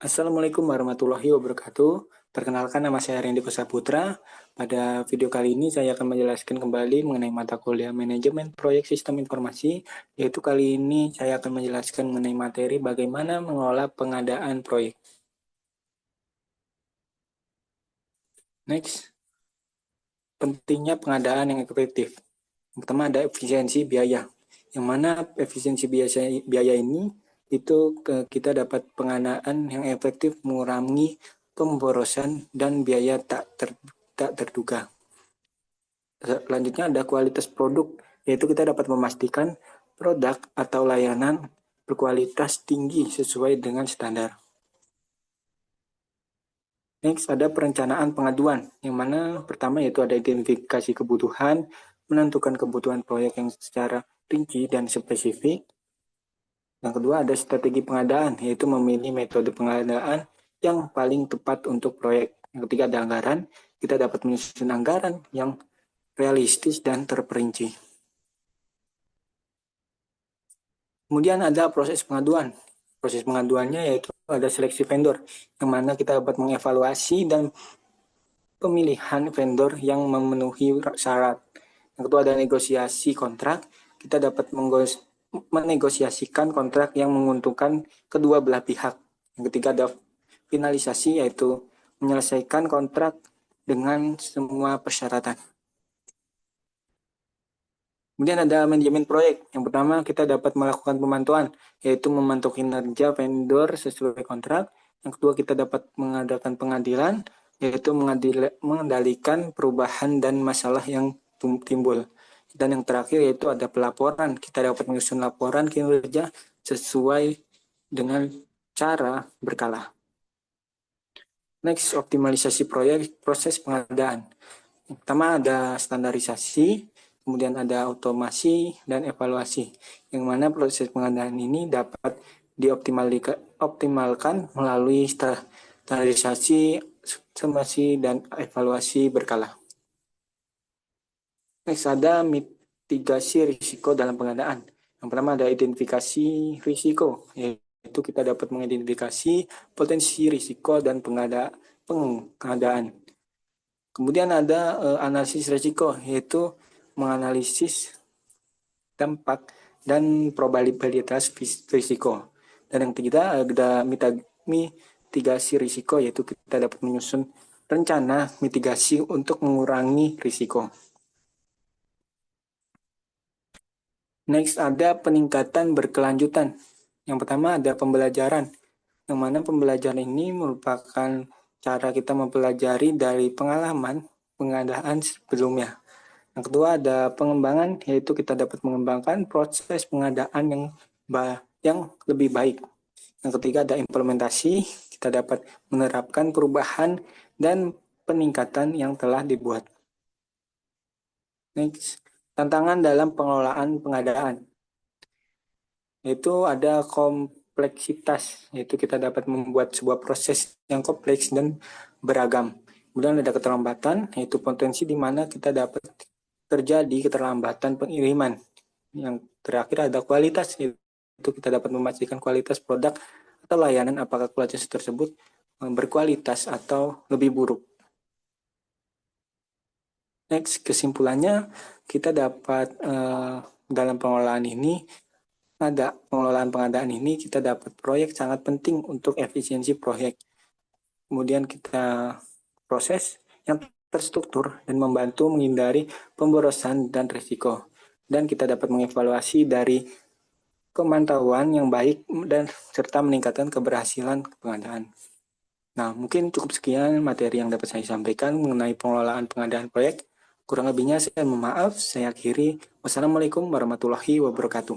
Assalamualaikum warahmatullahi wabarakatuh. Perkenalkan, nama saya Randy Putra. Pada video kali ini saya akan menjelaskan kembali mengenai mata kuliah Manajemen Proyek Sistem Informasi, yaitu kali ini saya akan menjelaskan mengenai materi bagaimana mengelola pengadaan proyek. Next, pentingnya pengadaan yang efektif. Yang pertama ada efisiensi biaya. Yang mana efisiensi biaya ini itu kita dapat pengadaan yang efektif mengurangi pemborosan dan biaya tak terduga. Selanjutnya ada kualitas produk, yaitu kita dapat memastikan produk atau layanan berkualitas tinggi sesuai dengan standar. Next, ada perencanaan pengaduan, yang mana pertama yaitu ada identifikasi kebutuhan, menentukan kebutuhan proyek yang secara rinci dan spesifik. Yang kedua ada strategi pengadaan, yaitu memilih metode pengadaan yang paling tepat untuk proyek. Yang ketiga ada anggaran, kita dapat menyusun anggaran yang realistis dan terperinci. Kemudian ada proses pengaduan. Proses pengaduannya yaitu ada seleksi vendor, yang mana kita dapat mengevaluasi dan pemilihan vendor yang memenuhi syarat. Yang kedua ada negosiasi kontrak, kita dapat menegosiasikan kontrak yang menguntungkan kedua belah pihak. Yang ketiga ada finalisasi, yaitu menyelesaikan kontrak dengan semua persyaratan. Kemudian ada manajemen proyek. Yang pertama kita dapat melakukan pemantauan, yaitu memantau kinerja vendor sesuai kontrak. Yang kedua kita dapat mengadakan pengadilan, yaitu mengendalikan perubahan dan masalah yang timbul. Dan yang terakhir yaitu ada pelaporan. Kita dapat menyusun laporan kinerja sesuai dengan cara berkala. Next, optimalisasi proyek, proses pengadaan. Yang pertama ada standarisasi, kemudian ada otomasi dan evaluasi, yang mana proses pengadaan ini dapat dioptimalkan melalui standarisasi, otomasi, dan evaluasi berkala. Next, ada mitigasi risiko dalam pengadaan. Yang pertama ada identifikasi risiko, yaitu kita dapat mengidentifikasi potensi risiko dan pengadaan. Kemudian ada analisis risiko, yaitu menganalisis dampak dan probabilitas risiko. Dan yang ketiga ada mitigasi risiko, yaitu kita dapat menyusun rencana mitigasi untuk mengurangi risiko. Next ada peningkatan berkelanjutan. Yang pertama ada pembelajaran, yang mana pembelajaran ini merupakan cara kita mempelajari dari pengalaman pengadaan sebelumnya. Yang kedua ada pengembangan, yaitu kita dapat mengembangkan proses pengadaan yang lebih baik. Yang ketiga ada implementasi, kita dapat menerapkan perubahan dan peningkatan yang telah dibuat. Next, tantangan dalam pengelolaan pengadaan, yaitu ada kompleksitas, yaitu kita dapat membuat sebuah proses yang kompleks dan beragam. Kemudian ada keterlambatan, yaitu potensi di mana kita dapat terjadi keterlambatan pengiriman. Yang terakhir ada kualitas, yaitu kita dapat memastikan kualitas produk atau layanan apakah kualitas tersebut berkualitas atau lebih buruk. Next, kesimpulannya kita dapat dalam pengelolaan pengadaan ini kita dapat proyek sangat penting untuk efisiensi proyek. Kemudian kita proses yang terstruktur dan membantu menghindari pemborosan dan risiko. Dan kita dapat mengevaluasi dari pemantauan yang baik dan serta meningkatkan keberhasilan pengadaan. Nah, mungkin cukup sekian materi yang dapat saya sampaikan mengenai pengelolaan pengadaan proyek. Kurang lebihnya saya mohon maaf, saya akhiri. Wassalamualaikum warahmatullahi wabarakatuh.